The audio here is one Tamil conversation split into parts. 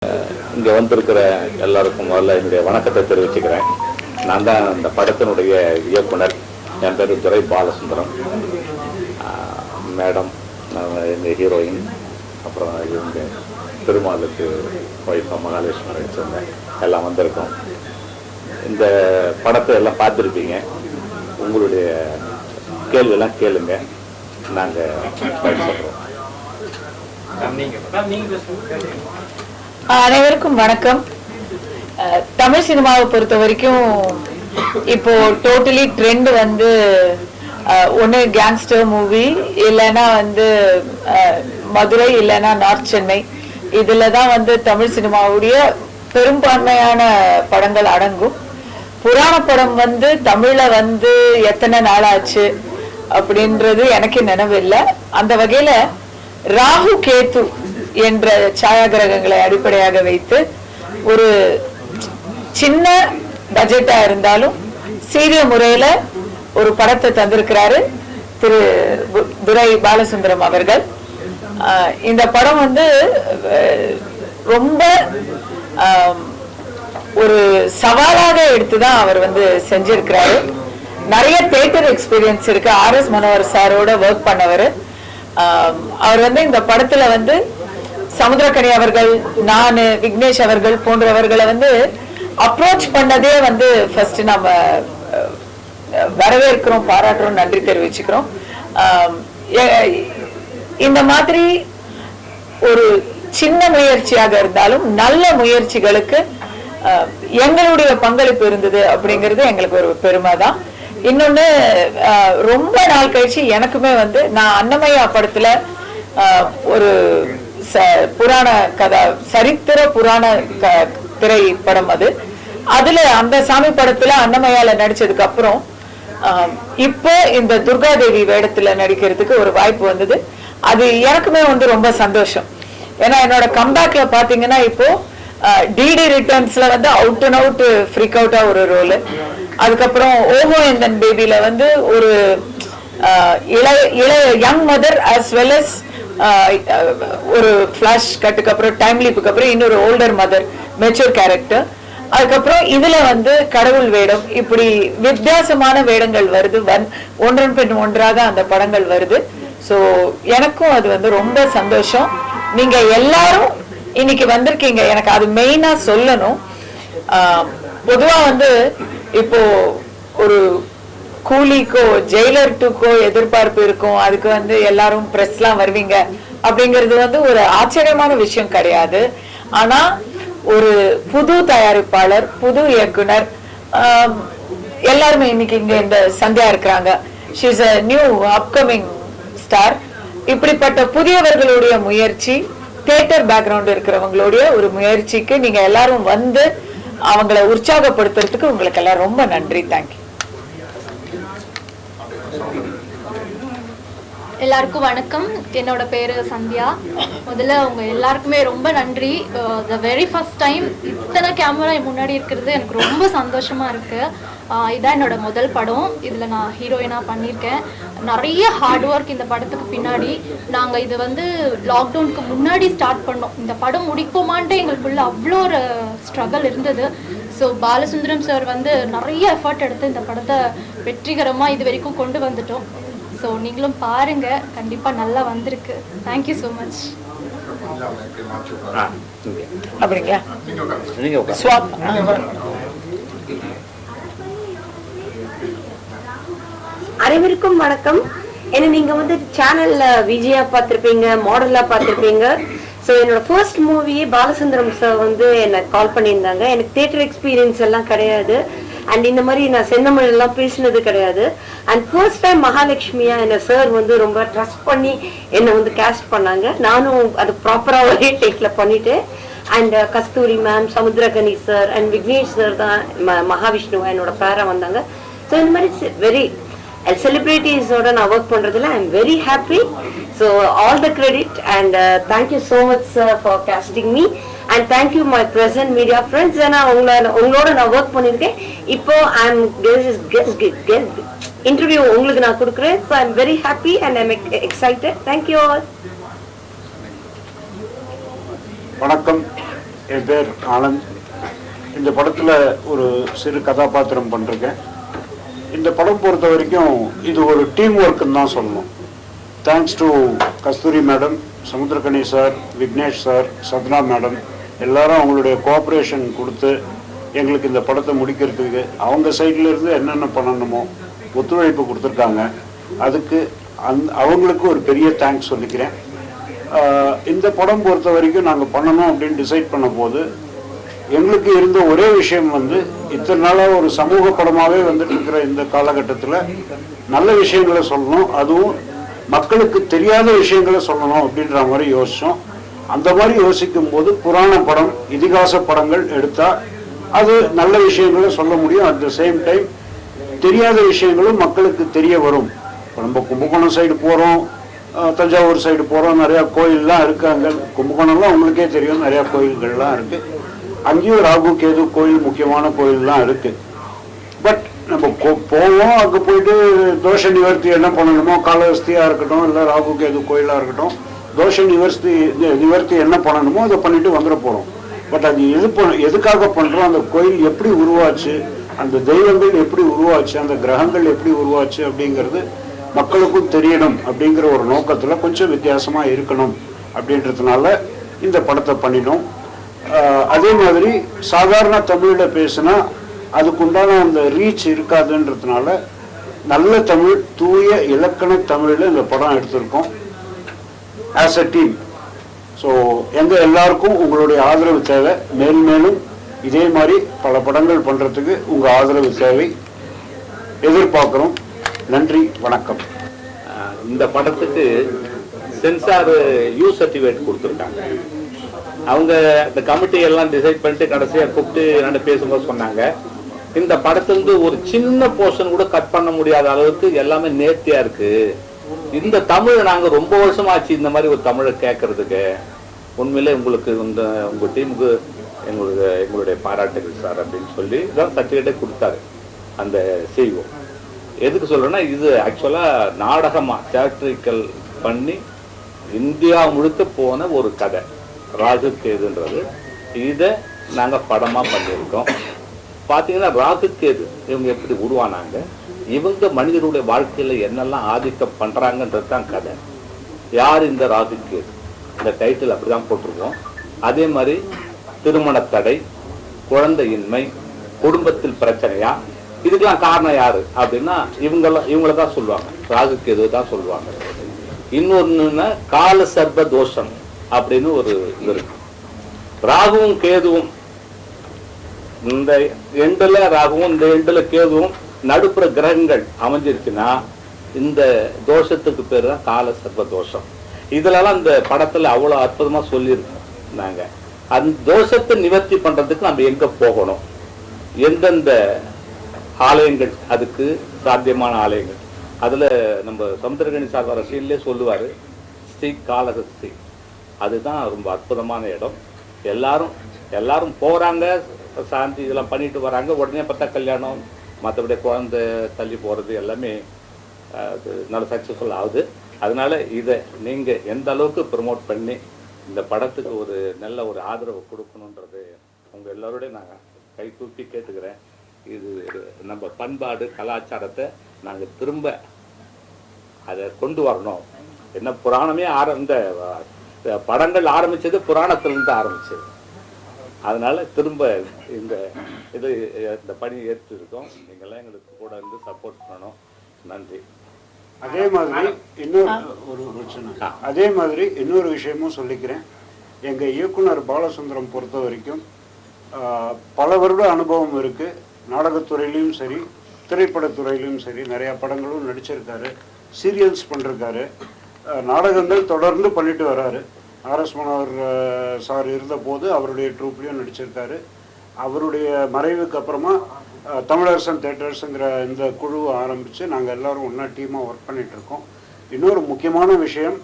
இங்கே வந்திருக்கிற எல்லாருக்கும் முதல்ல என்னுடைய வணக்கத்தை தெரிவிச்சுக்கிறேன். நான் தான் இந்த படத்தினுடைய இயக்குனர். என் பேர் துரை பாலசுந்தரம். மேடம், எங்கள் ஹீரோயின், அப்புறம் இவங்க திருமாலுக்கு ஒய்ஃபாக மகாலட்சுமி சொன்னேன், எல்லாம் வந்திருக்கோம். இந்த படத்தை எல்லாம் பார்த்துருப்பீங்க. உங்களுடைய கேள்வியெல்லாம் கேளுங்க, நாங்கள் சொல்கிறோம். அனைவருக்கும் வணக்கம். தமிழ் சினிமாவை பொறுத்த வரைக்கும் இப்போ டோட்டலி ட்ரெண்ட் வந்து ஒன்று கேங்ஸ்டர் மூவி, இல்லைன்னா வந்து மதுரை, இல்லைன்னா நார்த் சென்னை. இதுல தான் வந்து தமிழ் சினிமாவுடைய பெரும்பான்மையான படங்கள் அடங்கும். புராண படம் வந்து தமிழ்ல வந்து எத்தனை நாள் ஆச்சு அப்படின்றது எனக்கு நினைவில்லை. அந்த வகையில ராகு கேத்து என்ற சாயாகிரகங்களை அடிப்படையாக வைத்து ஒரு சின்ன பட்ஜெட்டா இருந்தாலும் சீரிய முறையில ஒரு படத்தை தந்திருக்கிறாரு திரு துரை பாலசுந்தரம் அவர்கள். இந்த படம் வந்து ரொம்ப ஒரு சவாலாக எடுத்துதான் அவர் வந்து செஞ்சிருக்கிறாரு. நிறைய தியேட்டர் எக்ஸ்பீரியன்ஸ் இருக்கு. RS மனோகர் சாரோட ஒர்க் பண்ணவர். அவர் வந்து இந்த படத்துல வந்து சமுத்திரக்கனி அவர்கள், நானு, விக்னேஷ் அவர்கள் போன்றவர்களை வந்து அப்ரோச் பண்ணதே வந்து ஃபர்ஸ்ட் நம்ம வரவேற்கிறோம், பாராட்டுறோம், நன்றி தெரிவிச்சுக்கிறோம். இந்த மாதிரி ஒரு சின்ன முயற்சியாக இருந்தாலும் நல்ல முயற்சிகளுக்கு எங்களுடைய பங்களிப்பு இருந்தது அப்படிங்கிறது எங்களுக்கு ஒரு பெருமை தான். இன்னொன்னு, ரொம்ப நாள் கழிச்சு எனக்குமே வந்து நான் அன்னமய்யா படத்துல ஒரு புராண கதா, சரித்திர புராண திரைப்படம் அதுல அந்த சாமி படத்துல அன்னமய்யால நடிச்சதுக்கு அப்புறம் இப்போ இந்த துர்காதேவி வேடத்துல நடிக்கிறதுக்கு ஒரு வாய்ப்பு வந்தது. அது எனக்குமே வந்து ரொம்ப சந்தோஷம். ஏன்னா என்னோட கம்பேக்ல பாத்தீங்கன்னா இப்போ டிடி ரிட்டர்ன்ஸ்ல வந்து அவுட் அண்ட் அவுட் ஃப்ரீக் அவுட்டா ஒரு ரோல். அதுக்கப்புறம் ஓஹோ எந்தன் பேபில வந்து ஒரு இளைய young mother as well as ஒரு ஃபிளாஷ் கட்டுக்கு அப்புறம் டைம் லீப்புக்கு அப்புறம் இன்னொரு ஓல்டர் மதர், மெச்சூர் கேரக்டர். அதுக்கப்புறம் இதுல வந்து கடவுள் வேடம், இப்படி வித்தியாசமான வேடங்கள் வருது. ஒன்றன் பின் ஒன்றாக அந்த படங்கள் வருது. ஸோ எனக்கும் அது வந்து ரொம்ப சந்தோஷம். நீங்க எல்லாரும் இன்னைக்கு வந்திருக்கீங்க, எனக்கு அது மெயினா சொல்லணும். பொதுவா வந்து இப்போ ஒரு கூலிக்கோ ஜெயிலர் 2க்கோ எதிர்பார்ப்பு இருக்கும். அதுக்கு வந்து எல்லாரும் பிரஸ்லாம் வருவீங்க அப்படிங்கிறது வந்து ஒரு ஆச்சரியமான விஷயம் கிடையாது. ஆனா ஒரு புது தயாரிப்பாளர், புது இயக்குனர், எல்லாருமே இன்னைக்கு இங்க இந்த சந்தியா இருக்கிறாங்க. She is a new upcoming star. இப்படிப்பட்ட புதியவர்களுடைய முயற்சி, தியேட்டர் பேக்ரவுண்ட் இருக்கிறவங்களுடைய ஒரு முயற்சிக்கு நீங்க எல்லாரும் வந்து அவங்களை உற்சாகப்படுத்துறதுக்கு உங்களுக்கு எல்லாம் ரொம்ப நன்றி. தேங்க்யூ. எல்லாருக்கும் வணக்கம். என்னோட பேரு சந்தியா. முதல்ல உங்க எல்லாருக்குமே ரொம்ப நன்றி. த வெரி ஃபர்ஸ்ட் டைம் இத்தனை கேமரா முன்னாடி இருக்கிறது எனக்கு ரொம்ப சந்தோஷமா இருக்கு. இதான் என்னோட முதல் படம். இதுல நான் ஹீரோயினா பண்ணியிருக்கேன். நிறைய ஹார்ட் ஒர்க் இந்த படத்துக்கு பின்னாடி. நாங்க இது வந்து லாக்டவுனுக்கு முன்னாடி ஸ்டார்ட் பண்ணோம். இந்த படம் முடிப்போமான்ட்டு எங்களுக்குள்ள அவ்வளோ ஒரு ஸ்ட்ரகிள் இருந்தது. ஸோ பாலசுந்தரம் சார் வந்து நிறைய எஃபர்ட் எடுத்து இந்த படத்தை வெற்றிகரமாக இது வரைக்கும் கொண்டு வந்துட்டோம். ஸோ நீங்களும் பாருங்க, கண்டிப்பாக நல்லா வந்திருக்கு. Thank you so much. அப்படிங்களா? அனைவருக்கும் வணக்கம். ஏன்னா நீங்க வந்து சேனல்ல விஜயா பார்த்திருப்பீங்க, மாடலா பார்த்திருப்பீங்க. ஸோ என்னோட ஃபர்ஸ்ட் மூவியே பாலசுந்தரம் சார் வந்து என்னை கால் பண்ணியிருந்தாங்க. எனக்கு தியேட்டர் எக்ஸ்பீரியன்ஸ் எல்லாம் கிடையாது. அண்ட் இந்த மாதிரி நான் செந்தமிழ் எல்லாம் பேசினது கிடையாது. அண்ட் ஃபர்ஸ்ட் டைம் மகாலட்சுமியா என்ன சார் வந்து ரொம்ப ட்ரஸ்ட் பண்ணி என்னை வந்து கேஸ்ட் பண்ணாங்க. நானும் அது ப்ராப்பரா ஒரே டேக்ல பண்ணிட்டேன். And Kasthuri ma'am, Samuthirakani sir and Vignesh sir தான் மகாவிஷ்ணு என்னோட பேரா வந்தாங்க. ஸோ இந்த மாதிரி வெரி செலிபிரிட்டிஸோட நான் ஒர்க் பண்றதுல I am very happy. So all the credit and thank you so much sir for costing me. And thank you my present media friends. ஏன்னா உங்களோட நான் ஒர்க் பண்ணியிருக்கேன். இப்போ ஐ எம் இன்டர்வியூ உங்களுக்கு நான் கொடுக்குறேன். So I am very happy and I am excited. Thank you all. வணக்கம். என் பேர் ஆனந்த். இந்த படத்தில் ஒரு சிறு கதாபாத்திரம் பண்ணிருக்கேன். இந்த படம் பொறுத்த வரைக்கும் இது ஒரு டீம் ஒர்க்குன்னு தான் சொல்லணும். Thanks to Kasthuri madam, Samuthirakani sir, Vignesh sir, Sathna madam எல்லாரும் அவங்களுடைய கோஆப்ரேஷன் கொடுத்து எங்களுக்கு இந்த படத்தை முடிக்கிறதுக்கு அவங்க சைட்லேருந்து என்னென்ன பண்ணணுமோ ஒத்துழைப்பு கொடுத்துருக்காங்க. அதுக்கு அவங்களுக்கு ஒரு பெரிய தேங்க்ஸ் சொல்லிக்கிறேன். இந்த படம் பொறுத்த வரைக்கும் நாங்கள் பண்ணணும் அப்படின்னு டிசைட் பண்ண போது எங்களுக்கு இருந்த ஒரே விஷயம் இத்தனை நாளாக ஒரு சமூக படமாகவே வந்துட்டு இருக்கிற இந்த காலகட்டத்தில் நல்ல விஷயங்களை சொல்லணும், அதுவும் மக்களுக்கு தெரியாத விஷயங்களை சொல்லணும் அப்படின்ற மாதிரி யோசித்தோம். அந்த மாதிரி யோசிக்கும் போது புராண படம், இதிகாச படங்கள் எடுத்தால் அது நல்ல விஷயங்களை சொல்ல முடியும். அட் த சேம் டைம் தெரியாத விஷயங்களும் மக்களுக்கு தெரிய வரும். இப்போ நம்ம கும்பகோணம் சைடு போகிறோம், தஞ்சாவூர் சைடு போகிறோம், நிறையா கோயிலெலாம் இருக்குது. அங்கே கும்பகோணம்லாம் உங்களுக்கே தெரியும், நிறையா கோயில்கள்லாம் இருக்குது. அங்கேயும் ராகு கேது கோயில், முக்கியமான கோயிலெலாம் இருக்குது. பட் நம்ம போவோம், அங்கே போயிட்டு தோஷ நிவர்த்தி என்ன பண்ணணுமோ, காலஹஸ்தியாக இருக்கட்டும் இல்லை ராகு கேது கோயிலாக இருக்கட்டும், தோஷ நிவர்த்தி என்ன பண்ணணுமோ அதை பண்ணிட்டு வந்துட போகிறோம். பட் அது எதுக்காக பண்ணுறோம், அந்த கோயில் எப்படி உருவாச்சு, அந்த தெய்வங்கள் எப்படி உருவாச்சு, அந்த கிரகங்கள் எப்படி உருவாச்சு அப்படிங்கிறது மக்களுக்கும் தெரியணும் அப்படிங்கிற ஒரு நோக்கத்தில் கொஞ்சம் வித்தியாசமாக இருக்கணும் அப்படின்றதுனால இந்த படத்தை பண்ணினோம். அதே மாதிரி சாதாரண தமிழில் பேசினா அதுக்குண்டான அந்த ரீச் இருக்காதுன்றதுனால நல்ல தமிழ், தூய இலக்கண தமிழில் இந்த படம் எடுத்திருக்கோம் ஆஸ் அ டீம். ஸோ எல்லாருக்கும் உங்களுடைய ஆதரவு தேவை. மேலும் இதே மாதிரி பல படங்கள் பண்ணுறதுக்கு உங்கள் ஆதரவு தேவை, எதிர்பார்க்குறோம். நன்றி, வணக்கம். இந்த படத்துக்கு சென்சார் யூ சர்டிஃபிகேட் கொடுத்துருக்காங்க. அவங்க இந்த கமிட்டி எல்லாம் டிசைட் பண்ணிட்டு கடைசியாக கூப்பிட்டு என்னென்ன பேசும்போது சொன்னாங்க, இந்த படத்துலேருந்து ஒரு சின்ன போர்ஷன் கூட கட் பண்ண முடியாத அளவுக்கு எல்லாமே நேர்த்தியாக இருக்குது. இந்த தமிழை நாங்கள் ரொம்ப வருஷமாச்சு இந்த மாதிரி ஒரு தமிழை கேட்கறதுக்கு. உண்மையிலே உங்களுக்கு உங்கள் டீமுக்கு எங்களுடைய பாராட்டுகள் சார் அப்படின்னு சொல்லி தான் சர்டிஃபிகேட்டே கொடுத்தாரு அந்த CEO. எதுக்கு சொல்கிறேன்னா, இது ஆக்சுவலாக நாடகமாக தியேட்ரிக்கல் பண்ணி இந்தியா முழுக்க போன ஒரு கதை ராகு கேதுன்றது. இதை நாங்கள் படமாக பண்ணியிருக்கோம். பார்த்தீங்கன்னா ராகு கேது இவங்க எப்படி உருவானாங்க, இவங்க மனிதனுடைய வாழ்க்கையில் என்னெல்லாம் ஆதிக்கம் பண்ணுறாங்கன்றது தான் கதை. யார் இந்த ராகு கேது, இந்த டைட்டில் அப்படி தான் போட்டிருக்கோம். அதே மாதிரி திருமண தடை, குழந்தையின்மை, குடும்பத்தில் பிரச்சனையா, இதுக்கெல்லாம் காரணம் யாரு அப்படின்னா இவங்கள தான் சொல்லுவாங்க, ராகு கேது தான் சொல்லுவாங்க. இன்னொன்னு கால சர்ப தோஷம் அப்படின்னு ஒரு இது இருக்கு. ராகுவும் கேதுவும் இந்த எண்டுல ராகுவும் இந்த எண்டுல கேதுவும் நடுப்புற கிரகங்கள் அமைஞ்சிருச்சுன்னா இந்த தோஷத்துக்கு பேர் தான் கால சர்ப தோஷம். இதுலலாம் இந்த படத்துல அவ்வளவு அற்புதமா சொல்லியிருக்கோம். நாங்க அந்த தோஷத்தை நிவர்த்தி பண்றதுக்கு நம்ம எங்க போகணும், எந்தெந்த ஆலயங்கள் அதுக்கு சாத்தியமான ஆலயங்கள். அதுல நம்ம சமுத்திரகனி சார் வர சீன்லேயே சொல்லுவாரு, ஸ்ரீ காளஹஸ்தி, அதுதான் ரொம்ப அற்புதமான இடம். எல்லாரும் போறாங்க, சாந்தி இதெல்லாம் பண்ணிட்டு வராங்க. உடனே பார்த்தா கல்யாணம், மற்றபடி குழந்தை தள்ளி போறது எல்லாமே நல்ல சக்சஸ்ஃபுல் ஆகுது. அதனால இதை நீங்க எந்த அளவுக்கு ப்ரமோட் பண்ணி இந்த படத்துக்கு ஒரு நல்ல ஒரு ஆதரவு கொடுக்கணுன்றது உங்க எல்லாரோடய நான் கை தூக்கி கேட்டுக்கிறேன். இது நம்ம பண்பாடு கலாச்சாரத்தை நாங்கள் திரும்ப அதை கொண்டு வரணும். என்ன புராணமே இந்த படங்கள் ஆரம்பிச்சது புராணத்திலிருந்து ஆரம்பிச்சது. அதனால திரும்ப இந்த பணி ஏற்று இருக்கோம். நீங்கள்லாம் எங்களுக்கு கூட இருந்து சப்போர்ட் பண்ணணும். நன்றி. அதே மாதிரி இன்னொரு விஷயமும் சொல்லிக்கிறேன். எங்கள் இயக்குனர் பாலசுந்தரம் பொறுத்த வரைக்கும் பல வருட அனுபவம் இருக்குது. நாடகத்துறையிலையும் சரி, திரைப்படத்துறையிலையும் சரி, நிறையா படங்களும் நடிச்சிருக்காரு, சீரியல்ஸ் பண்ணிருக்காரு, நாடகங்கள் தொடர்ந்து பண்ணிட்டு வர்றாரு. RS மனோகர் சார் இருந்தபோது அவருடைய ட்ரூப்லேயும் நடிச்சிருக்காரு. அவருடைய மறைவுக்கு அப்புறமா தமிழரசன் தேட்டர்ஸுங்கிற இந்த குழுவை ஆரம்பித்து நாங்கள் எல்லோரும் ஒன்றா டீமாக ஒர்க் பண்ணிகிட்ருக்கோம். இன்னொரு முக்கியமான விஷயம்,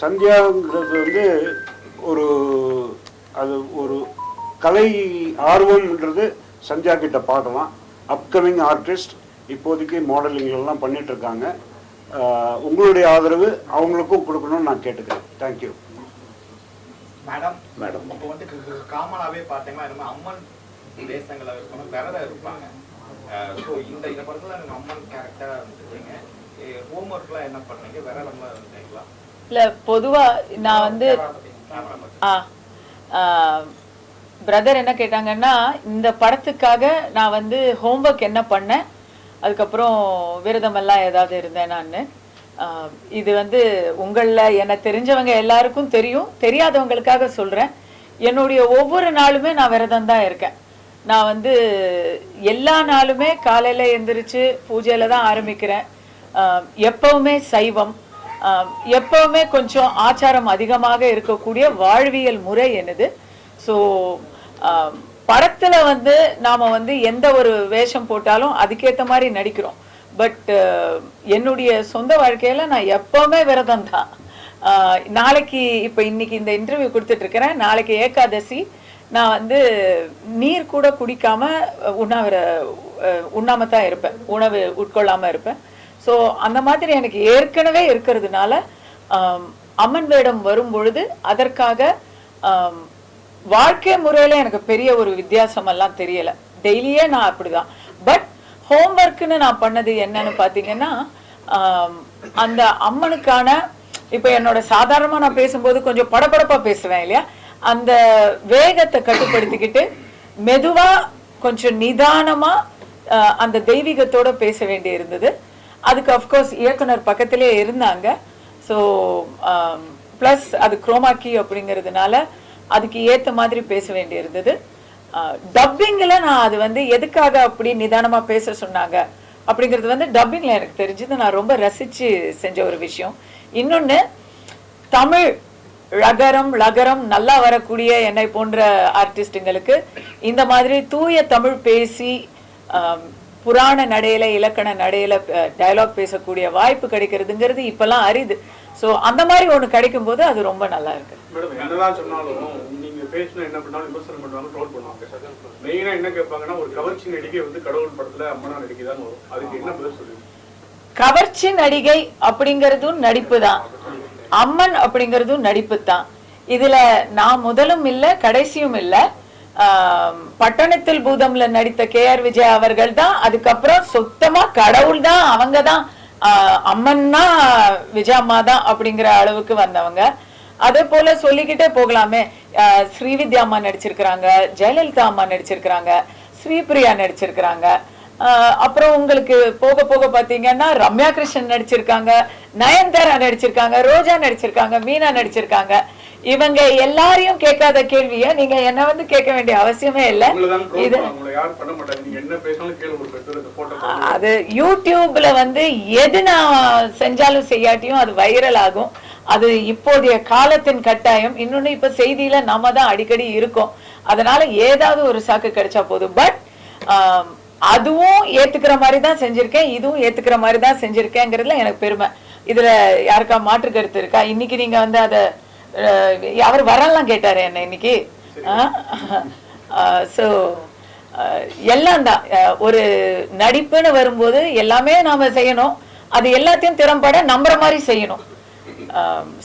சந்தியாங்கிறது ஒரு கலை ஆர்வம்ன்றது சந்தியா கிட்ட பார்க்கலாம். அப்கமிங் ஆர்டிஸ்ட், இப்போதைக்கு மாடலிங்லாம் பண்ணிகிட்ருக்காங்க. உங்களுடைய ஆதரவு அவங்களுக்கும் கொடுக்கணும்னு நான் கேட்டுக்கிறேன். தேங்க்யூ. மேடம் மேடம் இப்போ வந்து காமனாவே பாத்தீங்கன்னா நம்ம அம்மன் தேசங்கள இருக்கணும் விரதம் இருப்பாங்க. ஸோ இந்த படத்துல நீங்க அம்மன் கேரக்டரா இருந்துருக்கீங்க. ஹோம்ஒர்க்லாம் என்ன பண்ணீங்க? விரதம்லாம் இருந்தீங்களா? இல்ல பொதுவா நான் வந்து பிரதர் என்ன கேட்டாங்கன்னா இந்த படத்துக்காக நான் வந்து ஹோம்ஒர்க் என்ன பண்ணேன், அதுக்கப்புறம் விரதமெல்லாம் ஏதாவது இருந்தேன் நான். இது வந்து உங்களில் என்ன தெரிஞ்சவங்க எல்லாருக்கும் தெரியும், தெரியாதவங்களுக்காக சொல்கிறேன். என்னுடைய ஒவ்வொரு நாளுமே நான் விரதம் தான் இருக்கேன். நான் வந்து எல்லா நாளுமே காலையில் எழுந்திரிச்சு பூஜையில் தான் ஆரம்பிக்கிறேன். எப்பவுமே சைவம், எப்பவுமே கொஞ்சம் ஆச்சாரம் அதிகமாக இருக்கக்கூடிய வாழ்வியல் முறை என்னது. ஸோ படத்துல வந்து நாம வந்து எந்த ஒரு வேஷம் போட்டாலும் அதுக்கேற்ற மாதிரி நடிக்கிறோம். பட் என்னுடைய சொந்த வாழ்க்கையில நான் எப்பவுமே விரதம் தான். நாளைக்கு இப்ப இன்னைக்கு இந்த இன்டர்வியூ கொடுத்துட்டு இருக்கிறேன். நாளைக்கு ஏகாதசி. நான் வந்து நீர் கூட குடிக்காம உண்ணாம தான் இருப்பேன், உணவு உட்கொள்ளாம இருப்பேன். ஸோ அந்த மாதிரி எனக்கு ஏற்கனவே இருக்கிறதுனால அம்மன் வேடம் வரும் பொழுது அதற்காக வாழ்க்கை முறையில எனக்கு பெரிய ஒரு வித்தியாசம் எல்லாம் தெரியல. டெய்லியே நான் அப்படிதான். பட் ஹோம்ஒர்க்னு நான் பண்ணது என்னன்னு பாத்தீங்கன்னா, அந்த அம்மனுக்கான இப்ப என்னோட சாதாரணமா நான் பேசும்போது கொஞ்சம் படபடப்பா பேசுவேன் இல்லையா, அந்த வேகத்தை கட்டுப்படுத்திக்கிட்டு மெதுவா கொஞ்சம் நிதானமா அந்த தெய்வீகத்தோட பேச வேண்டி இருந்தது. அதுக்கு அஃப்கோர்ஸ் இயக்குனர் பக்கத்திலே இருந்தாங்க. ஸோ ப்ளஸ் அது குரோமாக்கி அப்படிங்கிறதுனால அதுக்கு ஏற்ற மாதிரி பேச வேண்டி இருந்தது. டப்பிங்கில் நான் அது வந்து எதுக்காக அப்படி நிதானமாக பேச சொன்னாங்க அப்படிங்கிறது வந்து டப்பிங்கில் எனக்கு தெரிஞ்சது. நான் ரொம்ப ரசித்து செஞ்ச ஒரு விஷயம். இன்னொன்று, தமிழ் லகரம் நல்லா வரக்கூடிய என்னை போன்ற ஆர்டிஸ்டுங்களுக்கு இந்த மாதிரி தூய தமிழ் பேசி புராண நடையில இலக்கண நடையில டயலாக் பேசக்கூடிய வாய்ப்பு கிடைக்கிறதுங்கிறது இப்பெல்லாம் அரிது. ஸோ அந்த மாதிரி ஒன்று கிடைக்கும் போது அது ரொம்ப நல்லா இருக்கு. மேடம், என்னதான் சொன்னாலும் நீங்க பேசினா என்ன பண்ணாலும் விமர்சனம் பண்ணுவாங்க, ட்ரோல் பண்ணுவாங்க. மெயினா என்ன கேட்பாங்கன்னா, ஒரு கவர்ச்சி நடிகை வந்து கடவுள் படத்துல அம்மனா நடிகை தான் வரும். அதுக்கு என்ன பதில் சொல்லுவீங்க? கவர்ச்சி நடிகை அப்படிங்கிறதும் நடிப்பு தான், அம்மன் அப்படிங்கிறதும் நடிப்பு தான். இதுல நான் முதலும் இல்லை கடைசியும் இல்லை. பட்டணத்தில் பூதம்ல நடித்த KR விஜயா அவர்கள் தான் அதுக்கப்புறம் சுத்தமா கடவுள் தான், அவங்க தான் அம்மன்னா விஜயம்மா தான் அப்படிங்கிற அளவுக்கு வந்தவங்க. அதே போல சொல்லிக்கிட்டே போகலாமே. ஸ்ரீவித்யா அம்மா நடிச்சிருக்கிறாங்க, ஜெயலலிதா அம்மா நடிச்சிருக்கிறாங்க, ஸ்ரீபிரியா நடிச்சிருக்கிறாங்க. அப்புறம் உங்களுக்கு போக போக பாத்தீங்கன்னா ரம்யா கிருஷ்ணன் நடிச்சிருக்காங்க, நயன்தாரா நடிச்சிருக்காங்க, ரோஜா நடிச்சிருக்காங்க, மீனா நடிச்சிருக்காங்க. இவங்க எல்லாரையும் கேட்காத கேள்விய நீங்க என்ன வந்து கேட்க வேண்டிய அவசியமே இல்லை. இது அது யூடியூப்ல வந்து எது நான் செஞ்சாலும் செய்யாட்டியும் அது வைரல் ஆகும். அது இப்போதைய காலத்தின் கட்டாயம். இன்னொன்னு, இப்ப செய்தியில நம்ம தான் அடிக்கடி இருக்கோம், அதனால ஏதாவது ஒரு சாக்கு கிடைச்சா போதும். பட் அதுவும் ஏத்துக்கிற மாதிரி தான் செஞ்சிருக்கேன், இதுவும் ஏத்துக்கிற மாதிரி தான் செஞ்சிருக்கேங்கிறதுல எனக்கு பெருமை. இதுல யாருக்கா மாற்று கருத்து இருக்கா? இன்னைக்கு நீங்க வந்து அத அவர் வரலாம் கேட்டாரு என்ன இன்னைக்கு. ஸோ எல்லாம் தான் ஒரு நடிப்புன்னு வரும்போது எல்லாமே நாம செய்யணும். அது எல்லாத்தையும் திறம்பட நம்புற மாதிரி செய்யணும்.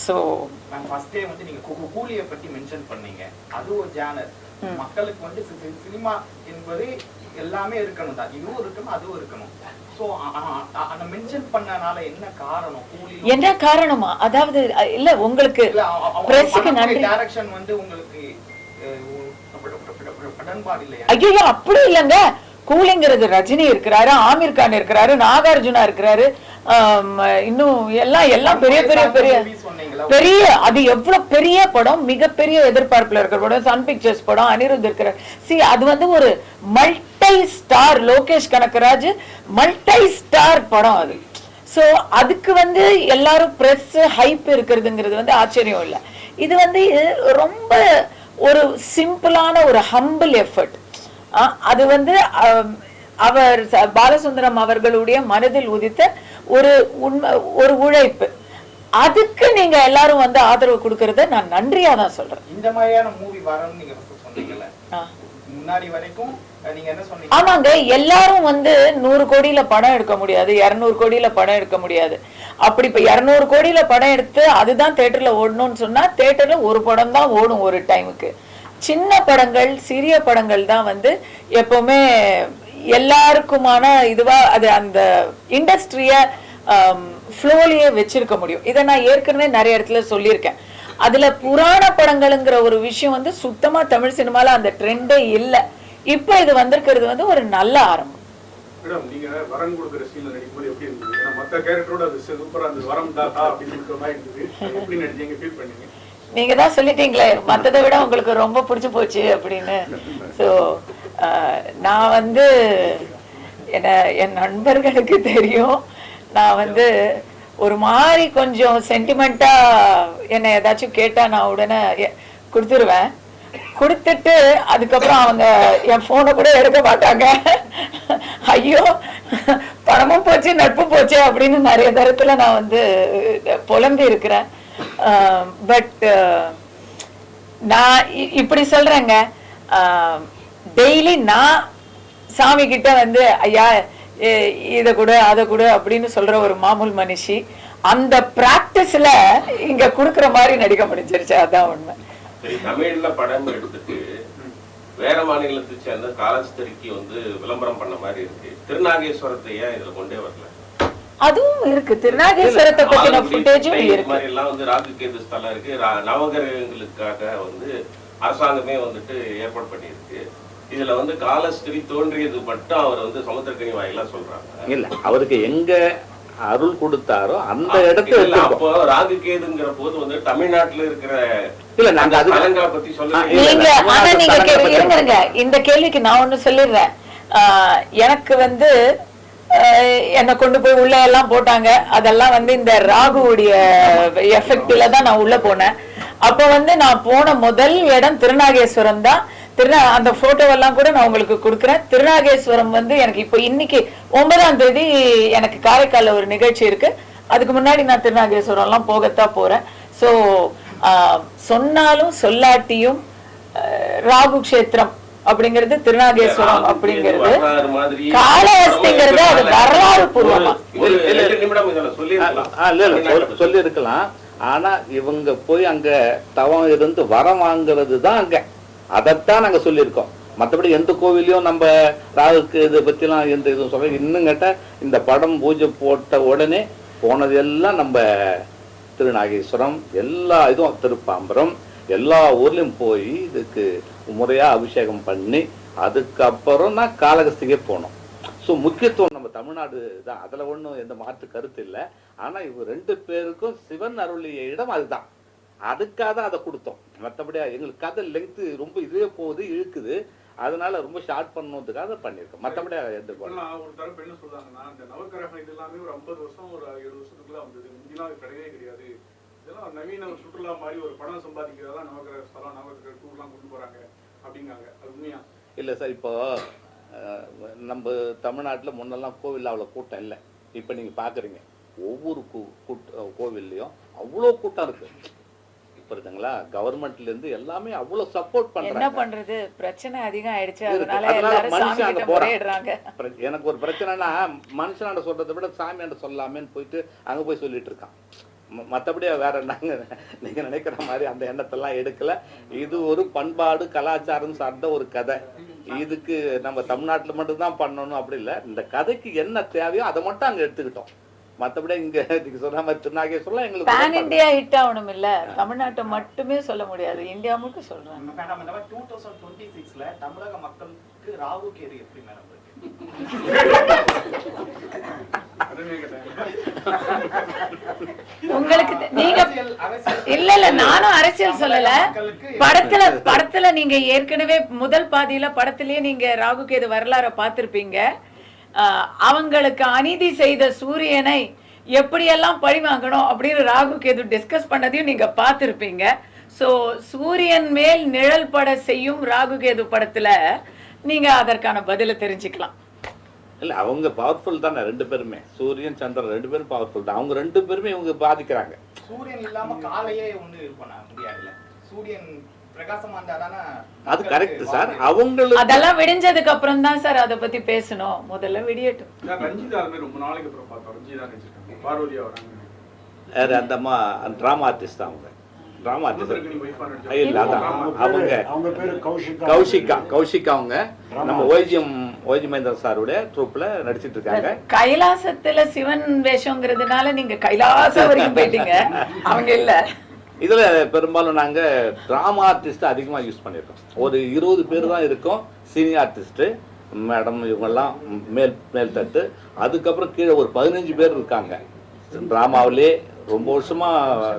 ஸோ ஃபர்ஸ்ட் டே வந்து நீங்க கூலியை பத்தி மென்ஷன் பண்ணீங்க. அது ஒரு ஜானர். மக்களுக்கு வந்து சினிமா என்பது எல்லாமே இருக்கணும் தான், இதுவும் இருக்கணும் அதுவும் இருக்கணும். சோ அந்த மென்ஷன் பண்ணனால என்ன காரணம்? என்ன காரணமா? அதாவது இல்ல உங்களுக்கு பிரஸ்க்கு நன்றி. டைரக்ஷன் வந்து உங்களுக்கு உடன்பாடு இல்லையா? ஐயோ அப்படி இல்லங்க. கூலிங்கிறது ரஜினி இருக்கிறாரு, ஆமீர் கான் இருக்கிறாரு, நாகார்ஜுனா இருக்கிறாரு, இன்னும் எல்லாம் பெரிய பெரிய பெரிய பெரிய அது எவ்வளவு பெரிய படம், மிகப்பெரிய எதிர்பார்ப்புல இருக்கிற படம், சன் பிக்சர்ஸ் படம், அனிருத் இருக்கிறார். அது வந்து ஒரு multi star, Lokesh Kanagaraj multi star படம் அது. சோ அதுக்கு வந்து எல்லாரும் பிரஸ் ஹைப் இருக்கிறதுங்கிறது வந்து ஆச்சரியம் இல்லை. இது வந்து ரொம்ப ஒரு சிம்பிளான ஒரு ஹம்பிள் எஃபர்ட். அது வந்து அவர் பாலசுந்தரம் அவர்களுடைய மனதில் உதித்த ஒரு உழைப்பு. அதுக்கு நீங்க எல்லாரும் வந்து ஆதரவு கொடுக்கறத நான் நன்றியா தான் சொல்றேன். இந்த மாதிரியான மூவி வரணும்னு நீங்க சொன்னீங்கல்ல, முன்னாடி வரைக்கும் நீங்க என்ன சொன்னீங்க? ஆமாங்க, எல்லாரும் வந்து 100 கோடியில படம் எடுக்க முடியாது, 200 கோடியில படம் எடுக்க முடியாது. அப்படி இப்ப 200 கோடியில படம் எடுத்து அதுதான் தியேட்டர்ல ஓடணும்னு சொன்னா தியேட்டர்ல ஒரு படம் தான் ஓடும் ஒரு டைமுக்கு. சின்ன படங்கள், சிறிய படங்கள் தான் வந்து எப்பவுமே எல்லாருக்குமான இதுவா அது அந்த இண்டஸ்ட்ரிய ஃப்ளோலயே வச்சிருக்க முடியும். இதை நான் ஏற்கனவே நிறைய இடத்துல சொல்லியிருக்கேன். அதுல புராண படங்கள்ங்கிற ஒரு விஷயம் வந்து சுத்தமா தமிழ் சினிமால அந்த ட்ரெண்டே இல்லை. இப்ப இது வந்திருக்கிறது வந்து ஒரு நல்ல ஆரம்பம். மேடம், நீங்க வரம் கொடுக்குற சீன்ல நடிக்கும்போது எப்படி இருந்தது? ஏன்னா மத்த கேரக்டரோட அது சூப்பரா அந்த வரம் தாத்தா அப்படின்னு இருக்கிற மாதிரி இருந்தது. எப்படி நடிச்சீங்க, ஃபீல் பண்ணீங்க? நீங்க தான் சொல்லிட்டீங்களே மற்றதை விட உங்களுக்கு ரொம்ப பிடிச்சு போச்சு அப்படின்னு. ஸோ நான் வந்து என் நண்பர்களுக்கு தெரியும், நான் வந்து ஒரு மாதிரி கொஞ்சம் சென்டிமெண்டா என்னை ஏதாச்சும் கேட்டா நான் உடனே கொடுத்துருவேன். கொடுத்துட்டு அதுக்கப்புறம் அவங்க என் போனை கூட எடுக்க மாட்டாங்க. ஐயோ பணமும் போச்சு நட்பும் போச்சு அப்படின்னு நிறைய தரத்துல நான் வந்து புலம்பி இருக்கிறேன். பட் நான் இப்படி சொல்றேங்க, டெய்லி நான் சாமி கிட்ட வந்து ஐயா இதை கூட அதை கூட அப்படின்னு சொல்ற ஒரு மாமூல் மனுஷி. அந்த பிராக்டிஸ்ல இங்க குடுக்கற மாதிரி நடிக்க முடிஞ்சிருச்சு, அதான் உண்மை. தமிழ்ல படம் எடுத்துட்டு வேற மாநிலத்தை சேர்ந்த காலஸ்தரிக்கு வந்து விளம்பரம் பண்ண மாதிரி இருக்கு. திருநாகேஸ்வரத்தை ஏன் இதுல கொண்டே வரல? அதுவும் இருக்கு, திருநாகேஸ்வரத்தை பத்தின ஃபுட்டேஜும் இருக்கு. மாதிரி எல்லாம் வந்து ராகு கேது ஸ்தலம் இருக்கு, நவகிரகங்களுக்காக வந்து அரசாங்கமே வந்துட்டு ஏற்பாடு பண்ணியிருக்கு. இதுல வந்து காலஸ்திரி தோன்றியது மட்டும் அவர் வந்து சமுத்திரக்கனி வாயிலாம் சொல்றாங்க. இல்ல, அவருக்கு எங்க அருள் கொடுத்தாரோ அந்த இடத்துல அப்போ ராகு கேதுங்கிற போது வந்து தமிழ்நாட்டுல இருக்கிற இல்ல நாங்க தலங்களை பத்தி சொல்ல நீங்க ஆனா நீங்க இருங்க, இந்த கேள்விக்கு நான் ஒண்ணு சொல்லிடுறேன். எனக்கு வந்து என்னை கொண்டு போய் உள்ள எல்லாம் போட்டாங்க. அதெல்லாம் வந்து இந்த ராகுவுடைய எஃபெக்ட்ல தான் நான் உள்ள போனேன். அப்ப வந்து நான் போன முதல் இடம் திருநாகேஸ்வரம் தான். அந்த போட்டோவெல்லாம் கூட நான் உங்களுக்கு கொடுக்குறேன். திருநாகேஸ்வரம் வந்து எனக்கு இப்போ இன்னைக்கு 9ஆம் தேதி எனக்கு காரைக்கால்ல ஒரு நிகழ்ச்சி இருக்கு. அதுக்கு முன்னாடி நான் திருநாகேஸ்வரம் எல்லாம் போகத்தான் போறேன். ஸோ சொன்னாலும் சொல்லாட்டியும் ராகு கஷேத்திரம் அப்படிங்கிறது, திருநாகேஸ்வரம் அப்படிங்கிறது, காளஹஸ்திங்கிறது அது வரலாறு பூர்வமா சொல்லி இருக்கலாம். ஆனா இவங்க போய் அங்க தவம் இருந்து வரம் வாங்குறது தான் அங்க, அதைத்தான் நாங்க சொல்லியிருக்கோம். மற்றபடி எந்த கோவிலையும் நம்ம ராகுக்கு இதை பத்திலாம் எந்த இதுவும் சொல்ல. இன்னும் கேட்ட இந்த படம் பூஜை போட்ட உடனே போனது எல்லாம் நம்ம திருநாகேஸ்வரம், எல்லா இதுவும் திருப்பாம்பரம், எல்லா ஊர்லயும் போய் இதுக்கு முறையா அபிஷேகம் பண்ணி அதுக்கப்புறம் தான் காளஹஸ்திக்கே போனோம். ஸோ முக்கியத்துவம் நம்ம தமிழ்நாடு தான், அதுல ஒன்றும் எந்த மாற்று கருத்து இல்லை. ஆனா இவங்க 2 பேருக்கும் சிவன் அருளிய இடம் அதுதான், அதுக்காக தான் அதை கொடுத்தோம். மற்றபடியா எங்களுக்கு கதை லெங்க்த்து ரொம்ப இதுவே போகுது, இழுக்குது, அதனால ரொம்ப ஷார்ட் பண்ணணுன்றதுக்காக பண்ணியிருக்கோம். மற்றபடியா எந்த ஒரு தரப்பு என்ன சொல்றாங்கன்னா, இந்த நவகிரகம் இது எல்லாமே ஒரு 50 வருஷம் ஒரு 70 வருஷத்துக்குள்ள வந்தது, முந்திலாம் அது கிடையவே கிடையாது. இதெல்லாம் நவீன சுற்றுலா மாதிரி ஒரு பணம் சம்பாதிக்கிறதா நவகிரக ஸ்தலம், நவகிரக டூர்லாம் கொண்டு போறாங்க அப்படிங்காங்க. அது உண்மையா? இல்லை சார், இப்போ நம்ம தமிழ்நாட்டில் முன்னெல்லாம் கோவில் அவ்வளோ கூட்டம் இல்லை. இப்போ நீங்கள் பார்க்குறீங்க ஒவ்வொரு கோவில்லையும் அவ்வளோ கூட்டம் இருக்கு. புரியுதுங்களா? கவர்மெண்ட்ல இருந்து எல்லாமே அவ்வளவு சப்போர்ட் பண்றாங்க. என்ன பண்றது, பிரச்சனை அதிகம் ஆயிடுச்சு, அதனால எல்லாரும் சாமிகிட்ட போயிடுறாங்க. எனக்கு ஒரு பிரச்சனைனா மனுஷனாண்ட சொல்றதை விட சாமியாண்ட சொல்லாமேன்னு போயிட்டு அங்க போய் சொல்லிட்டு இருக்கான். மற்றபடியா வேற நீங்க நினைக்கிற மாதிரி அந்த எண்ணத்தெல்லாம் எடுக்கல. இது ஒரு பண்பாடு கலாச்சாரம் சார்ந்த ஒரு கதை. இதுக்கு நம்ம தமிழ்நாட்டுல மட்டும்தான் பண்ணணும் அப்படி இல்லை. இந்த கதைக்கு என்ன தேவையோ அதை மட்டும் அங்க எடுத்துக்கிட்டோம். மற்றபடி இங்க நீங்க சொன்ன மாதிரி திருநாகேஸ்வரம் எங்களுக்கு பேன் இந்தியா ஹிட் ஆகணும் இல்ல, தமிழ்நாட்டை மட்டுமே சொல்ல முடியாது, இந்தியா முழுக்க சொல்றேன். 2026ல தமிழக மக்களுக்கு ராகு கேது எப்படி மேடம் இருக்கு? உங்களுக்கு நீங்க இல்ல இல்ல நானும் அரசியல் சொல்லல. படத்துல நீங்க ஏற்கனவே முதல் பாதியில படத்திலேயே நீங்க ராகு கேது வரலாறை பார்த்திருப்பீங்க. அவங்களுக்கு அநீதி செய்த சூரியனை எப்படியெல்லாம் பழி வாங்கணும் அப்படின்னு ராகு கேது டிஸ்கஸ் பண்ணதையும் நீங்க பார்த்திருப்பீங்க. சோ சூரியன் மேல் நிழல் பட செய்யும் ராகு கேது படத்துல நீங்க அதற்கான பதில தெரிஞ்சுக்கலாம். இல்ல, அவங்க பவர்ஃபுல் தானே 2 பேருமே. சூரியன் சந்திரன் 2 பேரும் பவர்ஃபுல் தான். அவங்க 2 பேருமே இவங்க பாதிக்கிறாங்க. சூரியன் இல்லாம காலையே ஒண்ணு இது பண்ண முடியாதுல்ல. சூரியன் பிரகாசமா இருந்தா தானே அது கரெக்ட் சார். அவங்களுக்கு அதெல்லாம் விடிஞ்சதுக்கு அப்புறம் தான் சார் அதை பத்தி பேசணும். முதல்ல விடியட்டும். ரஞ்சிதா அது மாதிரி ரொம்ப நாளைக்கு அப்புறம் பார்த்தோம். ரஞ்சிதா நினைச்சிருக்காங்க, பார்வதியா வராங்க. அந்த டிராமா ஆர்டிஸ்ட் தான். அவங்க டிராமா ஆர்டிஸ்ட் இல்ல, அதான் அவங்க பேரு கௌஷிகா. அவங்க நம்ம ஓய்ஜிமேந்திரன் சாருடைய ட்ரூப்ல நடிச்சிட்டு இருக்காங்க. கைலாசத்துல சிவன் வேஷங்கிறதுனால நீங்க கைலாசம் வரைக்கும் போயிட்டீங்க, அவங்க இல்ல. இதுல பெரும்பாலும் நாங்க டிராமா ஆர்டிஸ்ட் அதிகமா யூஸ் பண்ணிருக்கோம். ஒரு 20 பேர் தான் இருக்கோம் சீனியர் ஆர்டிஸ்ட், மேடம் இவங்கெல்லாம் மேல் தட்டு. அதுக்கப்புறம் கீழே ஒரு 15 பேர் இருக்காங்க டிராமாவிலே ரொம்ப வருஷமா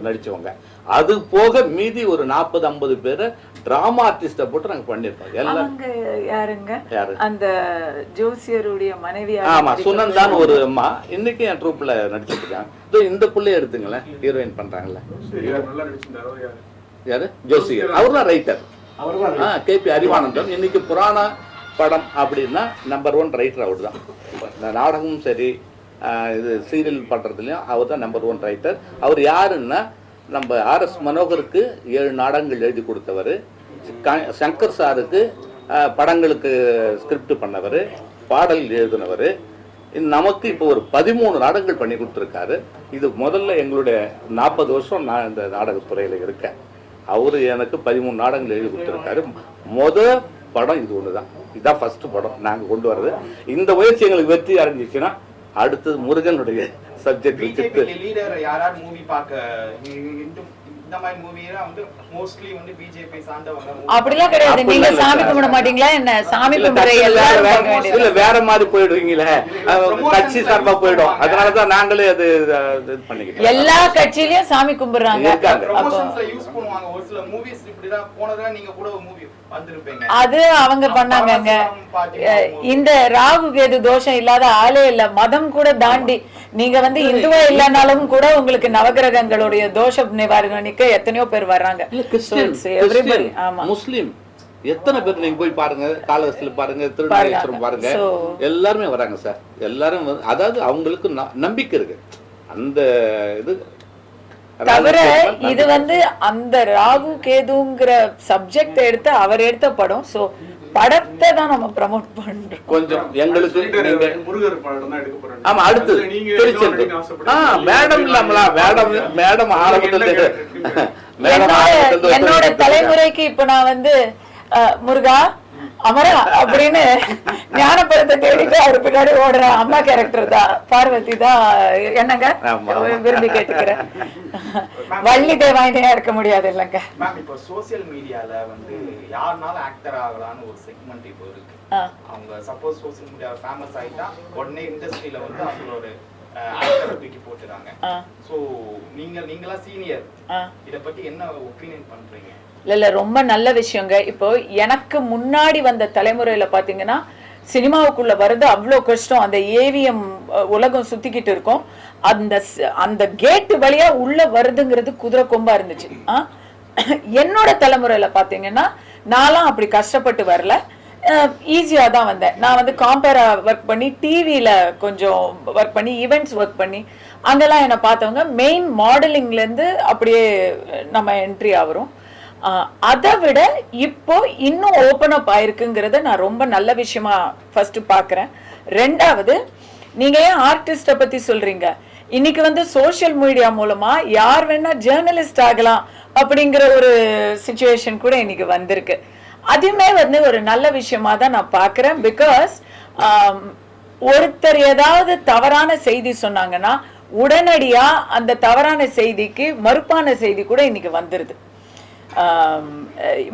நடிச்சவங்க. அது போக மீதி ஒரு 40-50 பேர் டிராமா ஆர்டிஸ்ட போட்டு நாங்க பண்ணிருக்கோம். எல்லாம் யாருங்க? அந்த ஜோசியருடைய மனைவி. ஆமா, சுனந்தான் ஒரு அம்மா இன்னைக்கு என் ட்ரூப்ல நடிச்சிட்டு இருக்காங்க. இந்த புள்ளைய எடுத்துங்களேன், ஹீரோயின் பண்றாங்கல்ல. யாரு? ஜோசியர். அவர்தான் ரைட்டர். கேபி அறிவானந்தம். இன்னைக்கு புராண படம் அப்படின்னா நம்பர் 1 ரைட்டர் அவர் தான். நாடகமும் சரி, இது சீரியல் பண்றதுலயும் அவர் தான் நம்பர் 1 ரைட்டர். அவர் யாருன்னா நம்ம RS மனோகருக்கு 7 நாடகங்கள் எழுதி கொடுத்தவர், சங்கர் சாருக்கு படங்களுக்கு ஸ்கிரிப்ட் பண்ணவர், பாடல் எழுதினவர். நமக்கு இப்போ ஒரு 13 நாடகங்கள் பண்ணி கொடுத்துருக்காரு. இது முதல்ல எங்களுடைய 40 வருஷம் நான் இந்த நாடகத்துறையில் இருக்கேன். அவரு எனக்கு 13 நாடகங்கள் எழுதி கொடுத்துருக்காரு. படம் இது ஒண்ணுதான். இதுதான் ஃபர்ஸ்ட் படம் நாங்க கொண்டு வர்றது. இந்த முயற்சி எங்களுக்கு வெற்றி அடைஞ்சிச்சுன்னா அடுத்தது முருகனுடைய சப்ஜெக்ட் வச்சுட்டு லீடர் யாராவது மூவி பார்க்க இந்த மாதிரி மூவியா வந்து மோஸ்ட்லி வந்து பிஜேபி சார்ந்தவங்க. அப்படிலாம் கிடையாது. நீங்க சாமி கும்பிட மாட்டீங்களா என்ன? சாமி கும்பிட இல்ல வேற மாதிரி போயிடுவீங்களே, கட்சி சார்பா போயிடும். அதனாலதான் நாங்களே அது பண்ணிக்கிட்டோம். எல்லா கட்சியிலயும் சாமி கும்பிடுறாங்க. ப்ரமோஷன்ஸ்ல யூஸ் பண்ணுவாங்க. ஒரு சில மூவிஸ் இப்படிதான் போனதா நீங்க கூட ஒரு மூவி வந்திருப்பீங்க. அது அவங்க பண்ணாங்கங்க. இந்த ராகு கேது தோஷம் இல்லாத ஆளே இல்ல. மதம் கூட தாண்டி நீங்க வந்து இந்துவா இல்லனாலும் கூட உங்களுக்கு நவகிரகங்களுடைய தோஷ நிவாரணிக்கு எத்தனையோ பேர் வர்றாங்க. முஸ்லிம் எத்தனை பேர் நீங்க போய் பாருங்க, காலகஸ்தில பாருங்க, திருநாகேஸ்வரம் பாருங்க, எல்லாருமே வராங்க சார். எல்லாரும் அதாவது அவங்களுக்கு நம்பிக்கை இருக்கு. அந்த இது தவிர இது வந்து அந்த ராகு கேதுங்கிற சப்ஜெக்ட் எடுத்து அவர் எடுத்த படம். சோ படத்தை தான் நம்ம ப்ரமோட் பண்றோம். கொஞ்சம் எங்களுக்கு முருகர் படம் தான் எடுக்க போறோம். ஆமா, அடுத்து மேடம் இல்லாமலா மேடம் ஆரம்பத்துல என்னோட தலைமுறைக்கு இப்ப நான் வந்து முருகா அமரா அப்படின்னு ஞானப்படத்தை தேடிட்டு அவரு பின்னாடி ஓடுற அம்மா கேரக்டர் தான். பார்வதி தான் என்னங்க விரும்பி கேட்டுக்கிறேன். வள்ளி தேவாயினியா இருக்க முடியாது இல்லங்க. மேம் இப்போ சோசியல் மீடியால வந்து யாருனாலும் ஆக்டர் ஆகலாம்னு ஒரு செக்மெண்ட் இப்போ இருக்கு. அவங்க சப்போஸ் சோசியல் மீடியா ஃபேமஸ் ஆயிட்டா உடனே இண்டஸ்ட்ரியில வந்து அவங்களோட ஆக்டர் தூக்கி போட்டுறாங்க. சோ நீங்களா சீனியர், இத பத்தி என்ன ஒபினியன் பண்றீங்க? இல்ல ரொம்ப நல்ல விஷயங்க. இப்போ எனக்கு முன்னாடி வந்த தலைமுறையில பாத்தீங்கன்னா சினிமாவுக்குள்ள வர்றது அவ்வளோ கஷ்டம். அந்த ஏவிஎம் உலகம் சுத்திக்கிட்டு இருக்கும். அந்த கேட்டு வழியா உள்ள வருதுங்கிறது குதிரை கொம்பா இருந்துச்சு. என்னோட தலைமுறையில பாத்தீங்கன்னா நான்லாம் அப்படி கஷ்டப்பட்டு வரல, ஈஸியா தான் வந்தேன். நான் வந்து காம்பேரா ஒர்க் பண்ணி, டிவியில கொஞ்சம் ஒர்க் பண்ணி, ஈவெண்ட்ஸ் ஒர்க் பண்ணி, அங்கெல்லாம் என்னை பார்த்தவங்க மெயின் மாடலிங்ல இருந்து அப்படியே நம்ம என்ட்ரி ஆகிறோம். அதை விட இப்போ இன்னும் ஓபன் அப் ஆயிருக்குங்கிறத நான் ரொம்ப நல்ல விஷயமா ஃபர்ஸ்ட் பாக்குறேன். ரெண்டாவது, நீங்க ஏன் ஆர்டிஸ்ட பத்தி சொல்றீங்க? இன்னைக்கு வந்து சோசியல் மீடியா மூலமா யார் வேணா ஜேர்னலிஸ்ட் ஆகலாம் அப்படிங்கிற ஒரு சிச்சுவேஷன் கூட இன்னைக்கு வந்திருக்கு. அதுவுமே வந்து ஒரு நல்ல விஷயமா தான் நான் பாக்குறேன். பிகாஸ் ஒருத்தர் ஏதாவது தவறான செய்தி சொன்னாங்கன்னா உடனடியா அந்த தவறான செய்திக்கு மறுப்பான செய்தி கூட இன்னைக்கு வந்துருது.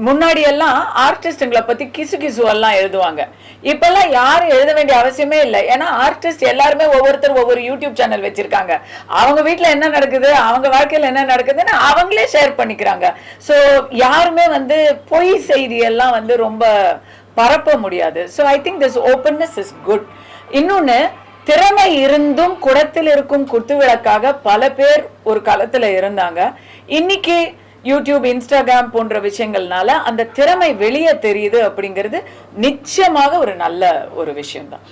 முன்னாடி எல்லாம் ஆர்டிஸ்டுங்களை பத்தி கிசுகிசுவெல்லாம் எழுதுவாங்க. இப்பெல்லாம் யாரும் எழுத வேண்டிய அவசியமே இல்லை. ஏன்னா ஆர்டிஸ்ட் எல்லாருமே ஒவ்வொருத்தர் ஒவ்வொரு யூடியூப் சேனல் வச்சிருக்காங்க. அவங்க வீட்டுல என்ன நடக்குது, அவங்க வாழ்க்கையில என்ன நடக்குதுன்னு அவங்களே ஷேர் பண்ணிக்கிறாங்க. ஸோ யாருமே வந்து பொய் செய்தியெல்லாம் வந்து ரொம்ப பரப்ப முடியாது. So I think this openness is good. இன்னொன்னு, திறமை இருந்தும் குடத்தில் இருக்கும் குத்துவிளக்காக பல பேர் ஒரு காலத்துல இருந்தாங்க. இன்னைக்கு யூடியூப், இன்ஸ்டாகிராம் போன்ற விஷயங்கள்னால அந்த திறமை வெளியே தெரியுது அப்படிங்கிறது நிச்சயமாக ஒரு நல்ல ஒரு விஷயம் தான்.